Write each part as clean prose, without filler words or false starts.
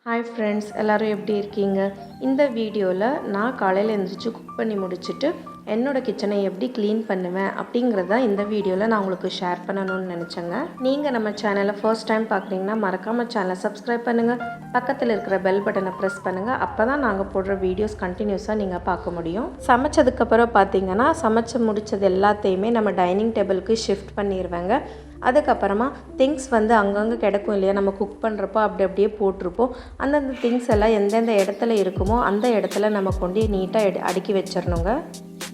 Hi friends, எல்லோரும் எப்படி இருக்கீங்க? இந்த வீடியோவில் நான் காலையில் எழுந்திரிச்சு குக் பண்ணி முடிச்சுட்டு என்னோடய கிச்சனை எப்படி க்ளீன் பண்ணுவேன் அப்படிங்கிறத இந்த வீடியோவில் நான் உங்களுக்கு ஷேர் பண்ணணும்னு நினச்சேங்க. நீங்கள் நம்ம சேனலை ஃபர்ஸ்ட் டைம் பார்க்குறீங்கன்னா மறக்காமல் சேனலை சப்ஸ்கிரைப் பண்ணுங்கள், பக்கத்தில் இருக்கிற பெல் பட்டனை ப்ரெஸ் பண்ணுங்கள். அப்போ தான் நாங்கள் போடுற வீடியோஸ் கண்டினியூஸாக நீங்கள் பார்க்க முடியும். சமைச்சதுக்கப்புறம் பார்த்தீங்கன்னா சமைச்சு முடித்தது எல்லாத்தையுமே நம்ம டைனிங் டேபிளுக்கு ஷிஃப்ட் பண்ணிடுவேங்க. அதுக்கப்புறமா திங்ஸ் அங்கங்கே கிடக்கும் இல்லையா, நம்ம குக் பண்ணுறப்போ அப்படியே போட்டிருப்போம். அந்தந்த திங்ஸ் எல்லாம் எந்தெந்த இடத்துல இருக்குமோ அந்த இடத்துல நம்ம கொண்டு நீட்டாக அடுக்கி வச்சிடணுங்க.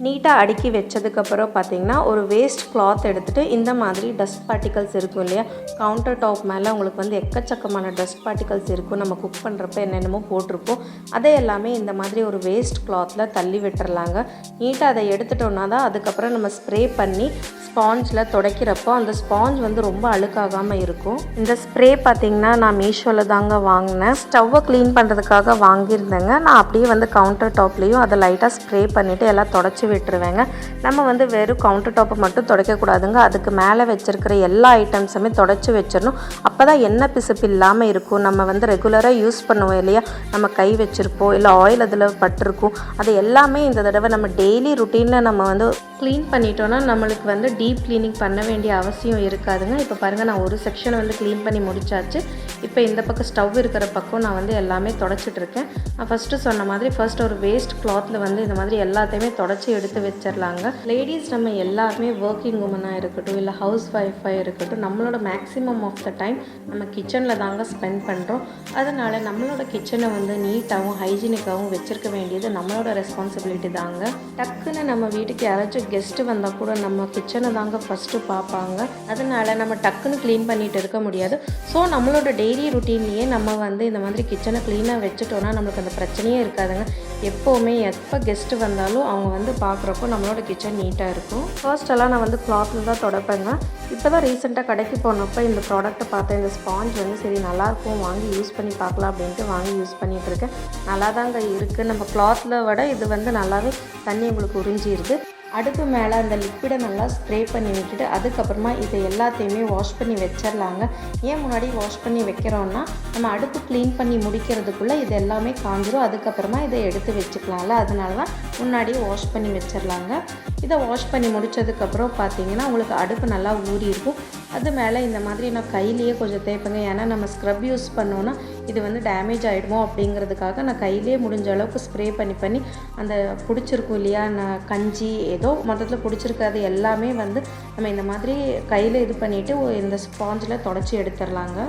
நீட்டாக அடுக்கி வச்சதுக்கப்புறம் பார்த்திங்கன்னா ஒரு வேஸ்ட் கிளாத் எடுத்துகிட்டு இந்த மாதிரி டஸ்ட் பார்ட்டிகல்ஸ் இருக்கும் இல்லையா, கவுண்டர் டாப் மேலே உங்களுக்கு எக்கச்சக்கமான டஸ்ட் பார்ட்டிகல்ஸ் இருக்கும். நம்ம குக் பண்ணுறப்ப என்னென்னமோ போட்டிருப்போம். அதை எல்லாமே இந்த மாதிரி ஒரு வேஸ்ட் கிளாத்தில் தள்ளி விட்டுறலாங்க. நீட்டாக அதை எடுத்துட்டோன்னா தான் அதுக்கப்புறம் நம்ம ஸ்ப்ரே பண்ணி ஸ்பாஞ்சில் துடைக்கிறப்போ அந்த ஸ்பாஞ்ச் ரொம்ப அழுக்காகாமல் இருக்கும். இந்த ஸ்ப்ரே பார்த்திங்கன்னா நான் மீஷோவில் தாங்க வாங்கினேன். ஸ்டவ்வை க்ளீன் பண்ணுறதுக்காக வாங்கியிருந்தேங்க. நான் அப்படியே கவுண்டர் டாப்லேயும் அதை லைட்டாக ஸ்ப்ரே பண்ணிவிட்டு எல்லாம் தொடச்சி விட்டுருவேங்க. நம்ம வெறும் கவுண்டர் டாப்பை மட்டும் துடைக்கக்கூடாதுங்க, அதுக்கு மேலே வச்சுருக்கிற எல்லா ஐட்டம்ஸுமே தொடச்சி வச்சிடணும். அப்போ தான் எண்ணெய் பிசுப்பு இல்லாமல் இருக்கும். நம்ம ரெகுலராக யூஸ் பண்ணுவோம் இல்லையா, நம்ம கை வச்சுருப்போம் இல்லை ஆயில் அதில் பட்டிருக்கும். அது எல்லாமே இந்த தடவை நம்ம டெய்லி ருட்டீனில் நம்ம க்ளீன் பண்ணிட்டோன்னா நம்மளுக்கு டீப் க்ளீனிங் பண்ண வேண்டிய அவசியம் இருக்காதுங்க. இப்போ பாருங்கள், நான் ஒரு செக்ஷனை க்ளீன் பண்ணி முடிச்சாச்சு. இப்போ இந்த பக்கம் ஸ்டவ் இருக்கிற பக்கம் நான் எல்லாமே தொடச்சிட்ருக்கேன். நான் ஃபஸ்ட்டு சொன்ன மாதிரி ஒரு வேஸ்ட் கிளாத்தில் இந்த மாதிரி எல்லாத்தையுமே தொடச்சி எடுத்து வச்சிடலாங்க. லேடிஸ் நம்ம எல்லாருமே ஒர்க்கிங் உமனாக இருக்கட்டும் இல்லை ஹவுஸ் ஒய்ஃபாக இருக்கட்டும், நம்மளோட மேக்ஸிமம் ஆஃப் த டைம் நம்ம கிச்சனில் தாங்க ஸ்பெண்ட் பண்ணுறோம். அதனால் நம்மளோட கிச்சனை நீட்டாகவும் ஹைஜீனிக்காகவும் வச்சுருக்க வேண்டியது நம்மளோட ரெஸ்பான்சிபிலிட்டி தாங்க. டக்குன்னு நம்ம வீட்டுக்கு யாராச்சும் கெஸ்ட்டு வந்தால் கூட நம்ம கிச்சனை தாங்க ஃபஸ்ட்டு பார்ப்பாங்க. அதனால் நம்ம டக்குன்னு க்ளீன் பண்ணிட்டு இருக்க முடியாது. ஸோ நம்மளோட டெய்லி ருட்டீன்லேயே நம்ம இந்த மாதிரி கிச்சனை க்ளீனாக வச்சுட்டோன்னா நம்மளுக்கு அந்த பிரச்சனையே இருக்காதுங்க. எப்போவுமே எப்போ கெஸ்ட்டு வந்தாலும் அவங்க பார்க்குறப்போ நம்மளோட கிச்சன் நீட்டாக இருக்கும். ஃபர்ஸ்டெல்லாம் நான் கிளாத்தில் தான் தொடப்பேங்க. இப்போ தான் ரீசெண்டாக கடைக்கு போனப்போ இந்த ப்ராடக்ட்டை பார்த்தேன். இந்த ஸ்பாஞ்ச் சரி நல்லாயிருக்கும், வாங்கி யூஸ் பண்ணி பார்க்கலாம் அப்படின்ட்டு வாங்கி யூஸ் பண்ணிகிட்ருக்கேன். நல்லா தாங்க இருக்குது. நம்ம கிளாத்தில் விட இது நல்லாவே தண்ணி உங்களுக்கு உறிஞ்சிடுது. அடுப்பு மேலே அந்த லிக்விடை நல்லா ஸ்ப்ரே பண்ணி விட்டுட்டு அதுக்கப்புறமா இதை எல்லாத்தையுமே வாஷ் பண்ணி வச்சிடலாங்க. ஏன் முன்னாடி வாஷ் பண்ணி வைக்கிறோன்னா நம்ம அடுப்பு க்ளீன் பண்ணி முடிக்கிறதுக்குள்ளே இது எல்லாமே காஞ்சிரும். அதுக்கப்புறமா இதை எடுத்து வச்சுக்கலாம்ல, அதனால தான் முன்னாடியே வாஷ் பண்ணி வச்சிடலாங்க. இதை வாஷ் பண்ணி முடித்ததுக்கப்புறம் பார்த்திங்கன்னா உங்களுக்கு அடுப்பு நல்லா ஊறி இருக்கும். அது மேலே இந்த மாதிரி நான் கையிலேயே கொஞ்சம் தேய்ப்பேங்க. ஏன்னா நம்ம ஸ்க்ரப் யூஸ் பண்ணோன்னா இது டேமேஜ் ஆகிடுமோ அப்படிங்கிறதுக்காக நான் கையிலேயே முடிஞ்ச அளவுக்கு ஸ்ப்ரே பண்ணி அந்த பிடிச்சிருக்கும் இல்லையா, நான் கஞ்சி ஏதோ மொத்தத்தில் பிடிச்சிருக்காது எல்லாமே நம்ம இந்த மாதிரி கையில் இது பண்ணிவிட்டு இந்த ஸ்பாஞ்சில் தொடச்சி எடுத்துடலாங்க.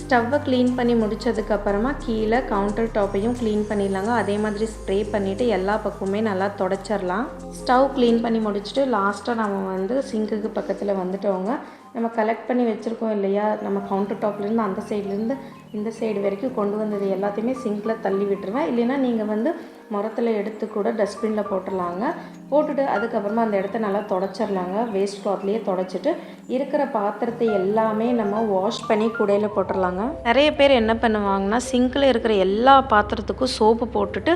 ஸ்டவ்வை க்ளீன் பண்ணி முடித்ததுக்கப்புறமா கீழே கவுண்டர் டாப்பையும் க்ளீன் பண்ணிடலாங்க. அதே மாதிரி ஸ்ப்ரே பண்ணிவிட்டு எல்லா பக்கமுமே நல்லா தொடச்சிடலாம். ஸ்டவ் க்ளீன் பண்ணி முடிச்சுட்டு லாஸ்ட்டாக நம்ம சிங்குக்கு பக்கத்தில் வந்துட்டோங்க. நம்ம கலெக்ட் பண்ணி வச்சுருக்கோம் இல்லையா, நம்ம கவுண்டர் டாப்லேருந்து அந்த சைட்லேருந்து இந்த சைடு வரைக்கும் கொண்டு வந்தது எல்லாத்தையுமே சிங்கில் தள்ளி விட்டுருவேன். இல்லைன்னா நீங்கள் முரத்தில் எடுத்து கூட டஸ்ட்பினில் போட்டுடலாங்க. போட்டுட்டு அதுக்கப்புறமா அந்த இடத்த நல்லா தொடச்சிடலாங்க. வேஸ்ட் கிளாத்லேயே தொடச்சிட்டு இருக்கிற பாத்திரத்தை எல்லாமே நம்ம வாஷ் பண்ணி குடையில் போட்டுடலாங்க. நிறைய பேர் என்ன பண்ணுவாங்கன்னா சிங்கில் இருக்கிற எல்லா பாத்திரத்துக்கும் சோப்பு போட்டுட்டு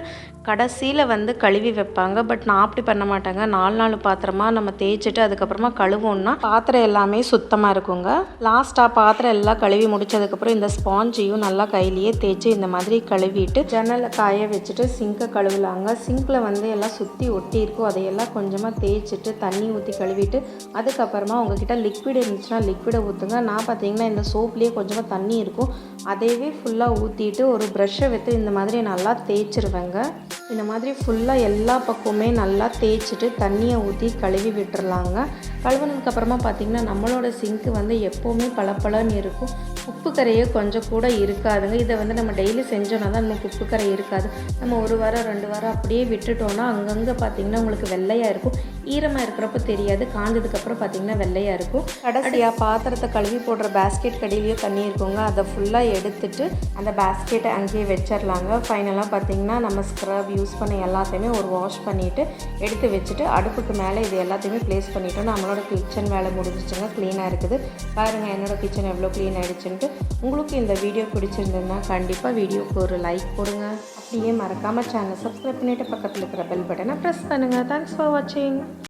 கடைசியில் கழுவி வைப்பாங்க. பட் நான் அப்படி பண்ண மாட்டேங்க. 4 பாத்திரமாக நம்ம தேய்ச்சிட்டு அதுக்கப்புறமா கழுவோன்னா பாத்திரம் எல்லாமே சுத்தமாக இருக்குங்க. லாஸ்ட்டாக பாத்திரம் எல்லாம் கழுவி முடிச்சதுக்கப்புறம் இந்த ஸ்பாஞ்சையும் நல்லா கையிலேயே தேய்ச்சி இந்த மாதிரி கழுவிட்டு ஜன்னலை காய வச்சுட்டு சிங்கை கழுவலாங்க. சிங்கில் எல்லாம் சுற்றி ஒட்டி இருக்கும். அதையெல்லாம் கொஞ்சமாக தேய்ச்சிட்டு தண்ணி ஊற்றி கழுவிட்டு அதுக்கப்புறமா உங்ககிட்ட லிக்விட் இருந்துச்சுன்னா லிக்விடை ஊற்றுங்க. நான் பார்த்தீங்கன்னா இந்த சோப்லேயே கொஞ்சமாக தண்ணி இருக்கும், அதையவே ஃபுல்லாக ஊற்றிட்டு ஒரு ப்ரஷ்ஷை வைத்து இந்த மாதிரி நல்லா தேய்ச்சிருவேங்க. இந்த மாதிரி ஃபுல்லாக எல்லா பக்கமுமே நல்லா தேய்ச்சிட்டு தண்ணியை ஊற்றி கழுவி விட்டுறலாங்க. கழுவுனதுக்கப்புறமா பார்த்திங்கன்னா நம்மளோட சிங்க்கு எப்போவுமே பளபளன்னு இருக்கும். உப்பு கரையே கொஞ்சம் கூட இருக்காதுங்க. இதை நம்ம டெய்லி செஞ்சோன்னா தான் நமக்கு உப்பு கரை இருக்காது. நம்ம 1 வாரம் 2 வாரம் அப்படியே விட்டுட்டோன்னா அங்கங்கே பார்த்திங்கன்னா உங்களுக்கு வெள்ளையாக இருக்கும். ஈரமாக இருக்கிறப்ப தெரியாது, காஞ்சதுக்கப்புறம் பார்த்திங்கன்னா வெள்ளையாக இருக்கும். கடைசியாக பாத்திரத்தை கழுவி போடுற பேஸ்கெட் கடையிலேயே தண்ணி இருக்குங்க. அதை ஃபுல்லாக எடுத்துட்டு அந்த பேஸ்கெட்டை அங்கேயே வச்சிடலாங்க. ஃபைனலாக பார்த்திங்கன்னா நம்ம ஸ்க்ரப் யூஸ் பண்ண எல்லாத்தையுமே ஒரு வாஷ் பண்ணிவிட்டு எடுத்து வச்சுட்டு அடுப்புக்கு மேலே இது எல்லாத்தையுமே ப்ளேஸ் பண்ணிவிட்டோம். நம்மளோட கிச்சன் வேலை முடிஞ்சிச்சுங்க. க்ளீனாக இருக்குது பாருங்கள். என்னோடய கிச்சன் எவ்வளோ க்ளீன் ஆகிடுச்சுன்ட்டு. உங்களுக்கு இந்த வீடியோ பிடிச்சிருந்ததுன்னா கண்டிப்பாக வீடியோக்கு ஒரு லைக் போடுங்க. அப்படியே மறக்காமல் சேனலை சப்ஸ்கிரைப் பண்ணிவிட்டு பக்கத்தில் இருக்கிற பெல் பட்டனை ப்ரெஸ் பண்ணுங்கள். தேங்க்ஸ் ஃபார் வாட்சிங்.